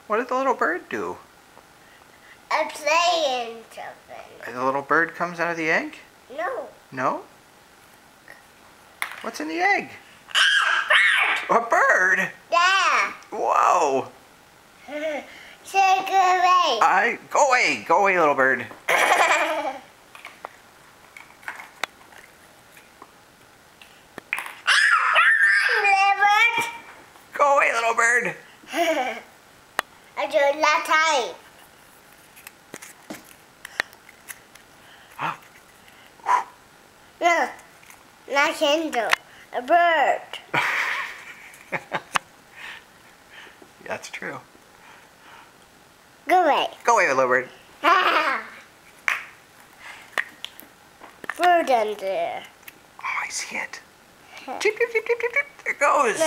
What did the little bird do? I'm playing something. The little bird comes out of the egg? No. No? What's in the egg? A bird? Yeah. Whoa! Say goodbye. Go away, little bird. Go away, little bird. I do it last time. No, not Kindle. A bird. That's true. Go away. Go away, little bird. Bird under there. Oh, I see it. Cheep, cheep, cheep, cheep, cheep, cheep. There it goes.